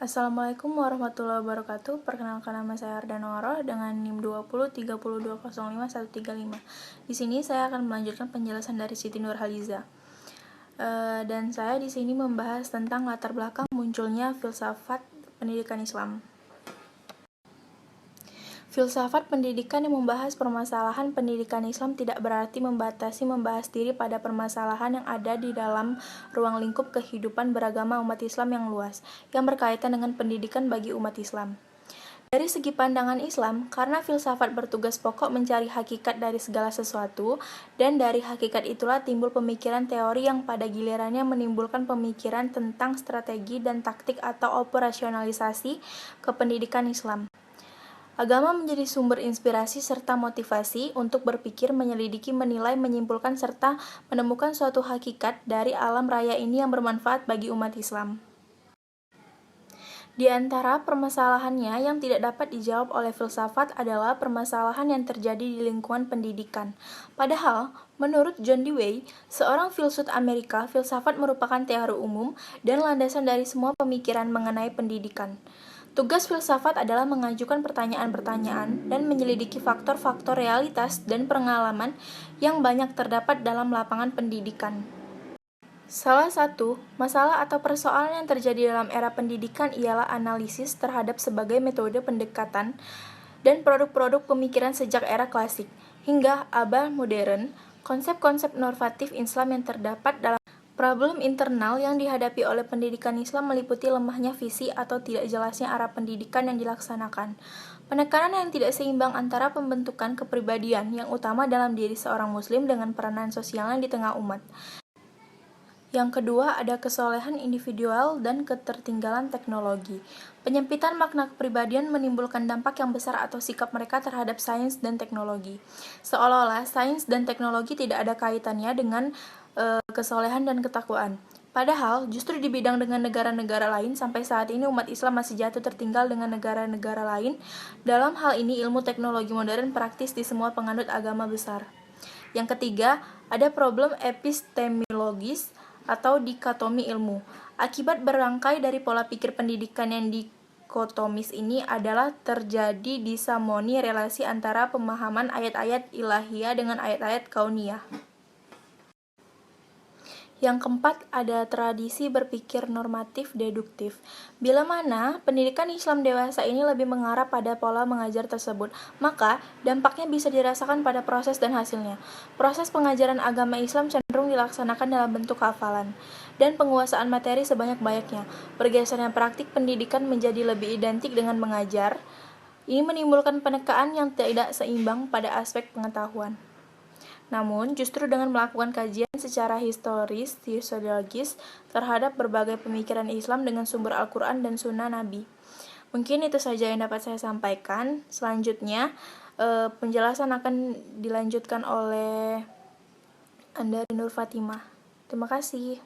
Assalamualaikum warahmatullahi wabarakatuh. Perkenalkan, nama saya Ardan Noroh dengan NIM 2030205135. Di sini saya akan melanjutkan penjelasan dari Siti Nurhaliza. Dan saya di sini membahas tentang latar belakang munculnya filsafat pendidikan Islam. Filsafat pendidikan yang membahas permasalahan pendidikan Islam tidak berarti membatasi membahas diri pada permasalahan yang ada di dalam ruang lingkup kehidupan beragama umat Islam yang luas, yang berkaitan dengan pendidikan bagi umat Islam. Dari segi pandangan Islam, karena filsafat bertugas pokok mencari hakikat dari segala sesuatu, dan dari hakikat itulah timbul pemikiran teori yang pada gilirannya menimbulkan pemikiran tentang strategi dan taktik atau operasionalisasi kependidikan Islam. Agama menjadi sumber inspirasi serta motivasi untuk berpikir, menyelidiki, menilai, menyimpulkan, serta menemukan suatu hakikat dari alam raya ini yang bermanfaat bagi umat Islam. Di antara permasalahannya yang tidak dapat dijawab oleh filsafat adalah permasalahan yang terjadi di lingkungan pendidikan. Padahal, menurut John Dewey, seorang filsuf Amerika, filsafat merupakan teori umum dan landasan dari semua pemikiran mengenai pendidikan. Tugas filsafat adalah mengajukan pertanyaan-pertanyaan dan menyelidiki faktor-faktor realitas dan pengalaman yang banyak terdapat dalam lapangan pendidikan. Salah satu masalah atau persoalan yang terjadi dalam era pendidikan ialah analisis terhadap sebagai metode pendekatan dan produk-produk pemikiran sejak era klasik hingga abad modern. Konsep-konsep normatif Islam yang terdapat dalam problem internal yang dihadapi oleh pendidikan Islam meliputi lemahnya visi atau tidak jelasnya arah pendidikan yang dilaksanakan, penekanan yang tidak seimbang antara pembentukan kepribadian yang utama dalam diri seorang muslim dengan peranan sosialnya di tengah umat. Yang kedua, ada kesolehan individual dan ketertinggalan teknologi. Penyempitan makna kepribadian menimbulkan dampak yang besar atau sikap mereka terhadap sains dan teknologi. Seolah-olah sains dan teknologi tidak ada kaitannya dengan kesolehan dan ketakwaan. Padahal, justru di bidang dengan negara-negara lain, sampai saat ini umat Islam masih jatuh tertinggal dengan negara-negara lain. Dalam hal ini, ilmu teknologi modern praktis di semua penganut agama besar. Yang ketiga, ada problem epistemologis atau dikotomi ilmu. Akibat berangkai dari pola pikir pendidikan yang dikotomis ini adalah terjadi disharmoni relasi antara pemahaman ayat-ayat ilahiyah dengan ayat-ayat kauniyah. Yang keempat, ada tradisi berpikir normatif deduktif. Bila mana pendidikan Islam dewasa ini lebih mengarah pada pola mengajar tersebut, maka dampaknya bisa dirasakan pada proses dan hasilnya. Proses pengajaran agama Islam cenderung dilaksanakan dalam bentuk hafalan dan penguasaan materi sebanyak-banyaknya. Pergeseran praktik pendidikan menjadi lebih identik dengan mengajar. Ini menimbulkan penekaan yang tidak seimbang pada aspek pengetahuan. Namun, justru dengan melakukan kajian secara historis, sosiologis terhadap berbagai pemikiran Islam dengan sumber Al-Quran dan Sunnah Nabi. Mungkin itu saja yang dapat saya sampaikan. Selanjutnya, penjelasan akan dilanjutkan oleh Andari Nur Fatimah. Terima kasih.